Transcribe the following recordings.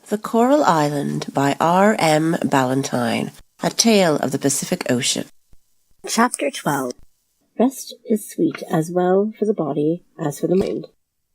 The Coral Island by R. M. Ballantyne, A Tale of the Pacific Ocean. Chapter 12. Rest is sweet as well for the body as for the mind.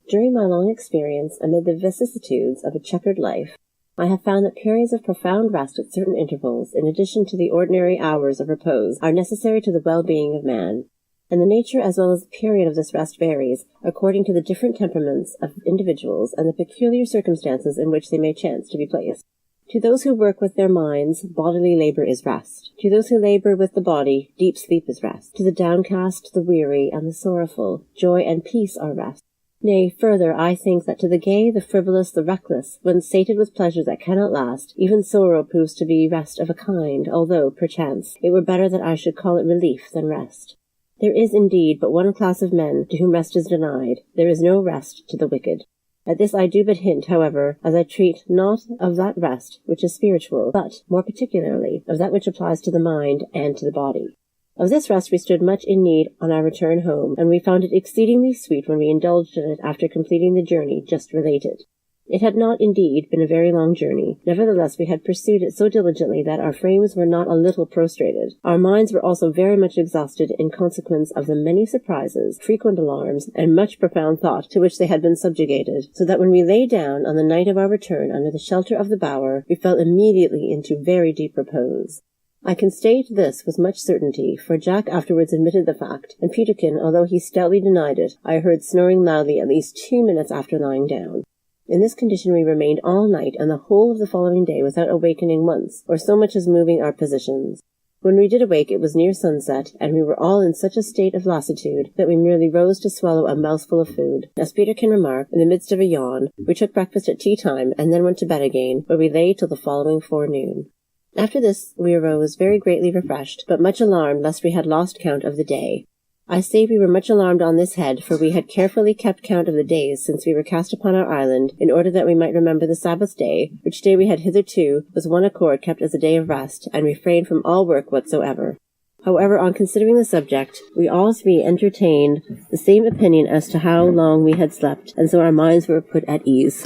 During my long experience amid the vicissitudes of a checkered life, I have found that periods of profound rest at certain intervals, in addition to the ordinary hours of repose, are necessary to the well-being of man. And the nature as well as the period of this rest varies according to the different temperaments of individuals and the peculiar circumstances in which they may chance to be placed. To those who work with their minds, bodily labor is rest. To those who labor with the body, deep sleep is rest. To the downcast, the weary, and the sorrowful, joy and peace are rest. Nay, further, I think that to the gay, the frivolous, the reckless, when sated with pleasures that cannot last, even sorrow proves to be rest of a kind, although, perchance, it were better that I should call it relief than rest. There is indeed but one class of men to whom rest is denied. There is no rest to the wicked. At this I do but hint, however, as I treat not of that rest which is spiritual, but, more particularly, of that which applies to the mind and to the body. Of this rest we stood much in need on our return home, and we found it exceedingly sweet when we indulged in it after completing the journey just related. It had not, indeed, been a very long journey. Nevertheless, we had pursued it so diligently that our frames were not a little prostrated. Our minds were also very much exhausted in consequence of the many surprises, frequent alarms, and much profound thought to which they had been subjugated, so that when we lay down on the night of our return under the shelter of the bower, we fell immediately into very deep repose. I can state this with much certainty, for Jack afterwards admitted the fact, and Peterkin, although he stoutly denied it, I heard snoring loudly at least 2 minutes after lying down. In this condition we remained all night and the whole of the following day without awakening once, or so much as moving our positions. When we did awake it was near sunset, and we were all in such a state of lassitude that we merely rose to swallow a mouthful of food. As Peterkin remarked, in the midst of a yawn, we took breakfast at tea-time and then went to bed again, where we lay till the following forenoon. After this we arose very greatly refreshed, but much alarmed lest we had lost count of the day. I say we were much alarmed on this head, for we had carefully kept count of the days since we were cast upon our island, in order that we might remember the Sabbath day, which day we had hitherto, with one accord, kept as a day of rest, and refrained from all work whatsoever. However, on considering the subject, we all three entertained the same opinion as to how long we had slept, and so our minds were put at ease.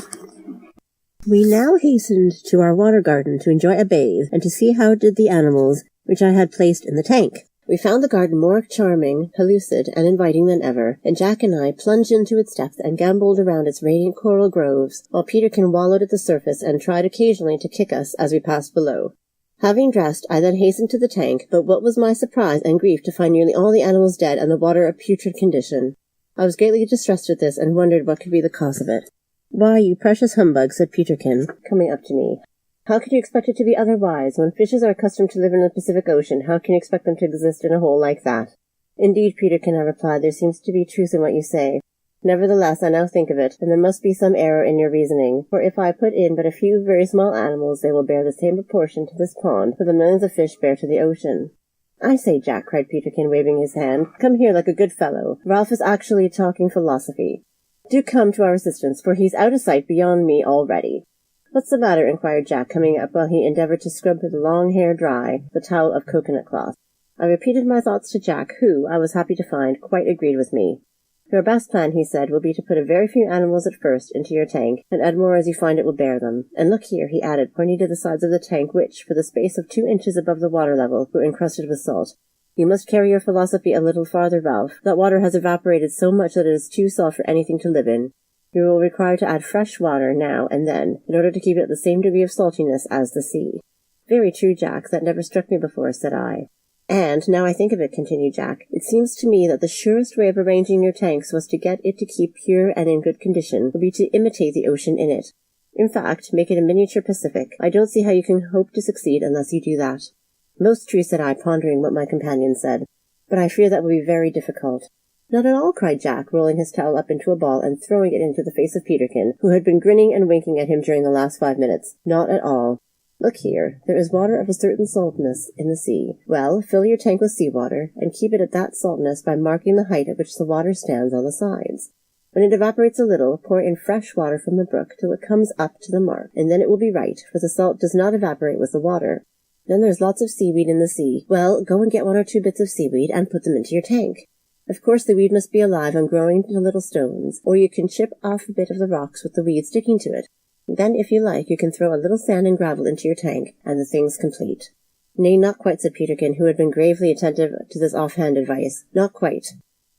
We now hastened to our water garden to enjoy a bathe, and to see how did the animals which I had placed in the tank. We found the garden more charming, pellucid, and inviting than ever, and Jack and I plunged into its depth and gambolled around its radiant coral groves, while Peterkin wallowed at the surface and tried occasionally to kick us as we passed below. Having dressed, I then hastened to the tank, but what was my surprise and grief to find nearly all the animals dead and the water a putrid condition. I was greatly distressed at this, and wondered what could be the cause of it. "Why, you precious humbug," said Peterkin, coming up to me. "How could you expect it to be otherwise? When fishes are accustomed to live in the Pacific Ocean, how can you expect them to exist in a hole like that?" "Indeed, Peterkin," I replied, "there seems to be truth in what you say. Nevertheless, I now think of it, and there must be some error in your reasoning, for if I put in but a few very small animals, they will bear the same proportion to this pond that the millions of fish bear to the ocean." "I say, Jack," cried Peterkin, waving his hand, "come here like a good fellow. Ralph is actually talking philosophy. Do come to our assistance, for he's out of sight beyond me already." "What's the matter?" inquired Jack, coming up while he endeavoured to scrub the long hair dry with a towel of coconut cloth. I repeated my thoughts to Jack, who, I was happy to find, quite agreed with me. "Your best plan," he said, "will be to put a very few animals at first into your tank, and add more as you find it will bear them. And look here," he added, pointing to the sides of the tank which, for the space of 2 inches above the water level, were encrusted with salt. "You must carry your philosophy a little farther, Ralph. That water has evaporated so much that it is too salt for anything to live in. You will require to add fresh water now and then, in order to keep it at the same degree of saltiness as the sea." "Very true, Jack. That never struck me before," said I. "And, now I think of it," continued Jack, "it seems to me that the surest way of arranging your tank so as to get it to keep pure and in good condition would be to imitate the ocean in it. In fact, make it a miniature Pacific. I don't see how you can hope to succeed unless you do that." "Most true," said I, pondering what my companion said. "But I fear that will be very difficult." "Not at all," cried Jack, rolling his towel up into a ball and throwing it into the face of Peterkin, who had been grinning and winking at him during the last 5 minutes. "Not at all. Look here, there is water of a certain saltness in the sea. Well, fill your tank with sea-water, and keep it at that saltness by marking the height at which the water stands on the sides. When it evaporates a little, pour in fresh water from the brook till it comes up to the mark, and then it will be right, for the salt does not evaporate with the water. Then there's lots of seaweed in the sea. Well, go and get 1 or 2 bits of seaweed and put them into your tank. Of course the weed must be alive and growing to little stones, or you can chip off a bit of the rocks with the weed sticking to it. Then, if you like, you can throw a little sand and gravel into your tank, and the thing's complete." "Nay, not quite," said Peterkin, who had been gravely attentive to this offhand advice. "Not quite.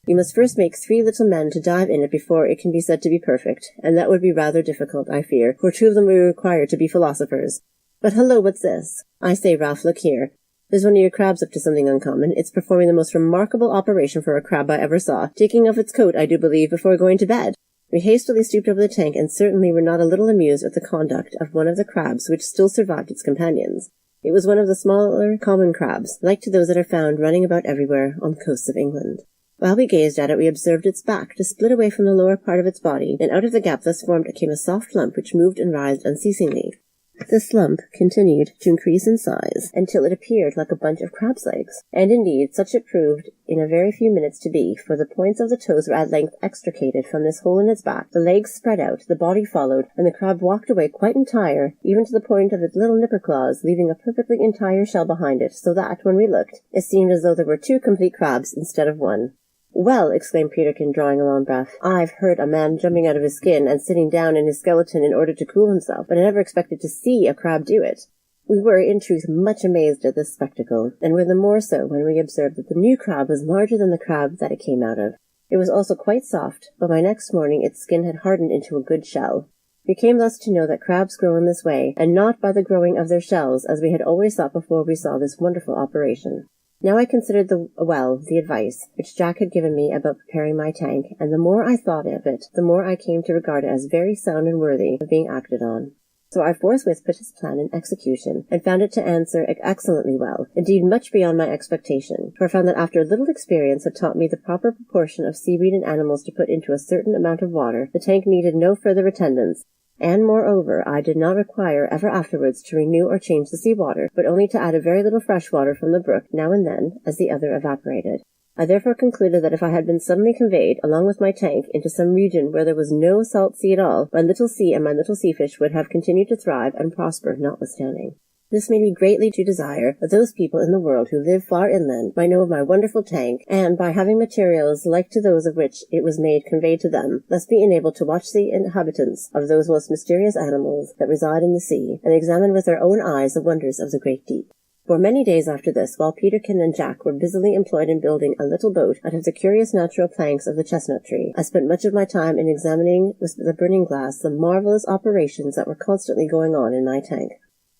You must first make 3 little men to dive in it before it can be said to be perfect, and that would be rather difficult, I fear, for 2 of them will be required to be philosophers. But hullo, what's this? I say, Ralph, look here. There's one of your crabs up to something uncommon. It's performing the most remarkable operation for a crab I ever saw, taking off its coat, I do believe, before going to bed." We hastily stooped over the tank, and certainly were not a little amused at the conduct of one of the crabs which still survived its companions. It was one of the smaller common crabs, like to those that are found running about everywhere on the coasts of England. While we gazed at it, we observed its back to split away from the lower part of its body, and out of the gap thus formed came a soft lump which moved and writhed unceasingly. This lump continued to increase in size until it appeared like a bunch of crab's legs, and indeed such it proved in a very few minutes to be, for the points of the toes were at length extricated from this hole in its back, the legs spread out, the body followed, and the crab walked away quite entire, even to the point of its little nipper claws, leaving a perfectly entire shell behind it, so that, when we looked, it seemed as though there were 2 complete crabs instead of 1. "Well," exclaimed Peterkin, drawing a long breath, "I've heard a man jumping out of his skin and sitting down in his skeleton in order to cool himself, but I never expected to see a crab do it." We were, in truth, much amazed at this spectacle, and were the more so when we observed that the new crab was larger than the crab that it came out of. It was also quite soft, but by next morning its skin had hardened into a good shell. We came thus to know that crabs grow in this way, and not by the growing of their shells, as we had always thought before we saw this wonderful operation. Now I considered the advice which Jack had given me about preparing my tank, and the more I thought of it, the more I came to regard it as very sound and worthy of being acted on. So I forthwith put his plan in execution, and found it to answer excellently well, indeed much beyond my expectation, for I found that after a little experience had taught me the proper proportion of seaweed and animals to put into a certain amount of water, the tank needed no further attendance, and, moreover, I did not require ever afterwards to renew or change the sea water, but only to add a very little fresh water from the brook now and then, as the other evaporated. I therefore concluded that if I had been suddenly conveyed, along with my tank, into some region where there was no salt sea at all, my little sea and my little sea fish would have continued to thrive and prosper notwithstanding. This made me greatly to desire that those people in the world who live far inland might know of my wonderful tank, and, by having materials like to those of which it was made conveyed to them, thus be enabled to watch the inhabitants of those most mysterious animals that reside in the sea, and examine with their own eyes the wonders of the great deep. For many days after this, while Peterkin and Jack were busily employed in building a little boat out of the curious natural planks of the chestnut tree, I spent much of my time in examining with the burning glass the marvellous operations that were constantly going on in my tank.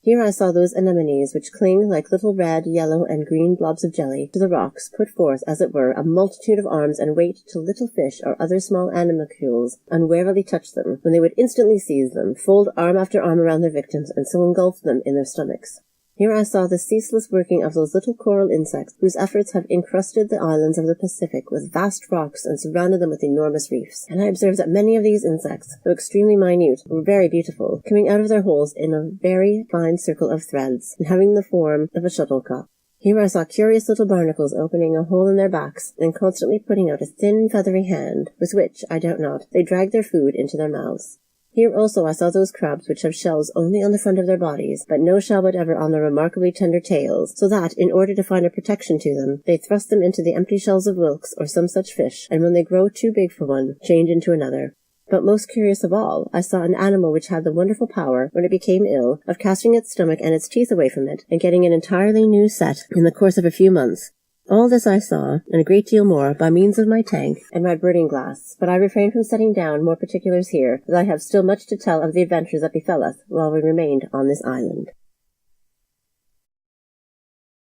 Here I saw those anemones which cling like little red, yellow, and green blobs of jelly to the rocks, put forth, as it were, a multitude of arms, and wait till little fish or other small animalcules unwarily touch them, when they would instantly seize them, fold arm after arm around their victims, and so engulf them in their stomachs. Here I saw the ceaseless working of those little coral insects whose efforts have encrusted the islands of the Pacific with vast rocks and surrounded them with enormous reefs, and I observed that many of these insects, though extremely minute, were very beautiful, coming out of their holes in a very fine circle of threads, and having the form of a shuttlecock. Here I saw curious little barnacles opening a hole in their backs, and constantly putting out a thin feathery hand, with which, I doubt not, they dragged their food into their mouths. Here also I saw those crabs which have shells only on the front of their bodies, but no shell whatever on their remarkably tender tails, so that, in order to find a protection to them, they thrust them into the empty shells of wilks or some such fish, and when they grow too big for one, change into another. But most curious of all, I saw an animal which had the wonderful power, when it became ill, of casting its stomach and its teeth away from it, and getting an entirely new set in the course of a few months. All this I saw, and a great deal more, by means of my tank and my burning glass, but I refrain from setting down more particulars here, as I have still much to tell of the adventures that befell us while we remained on this island.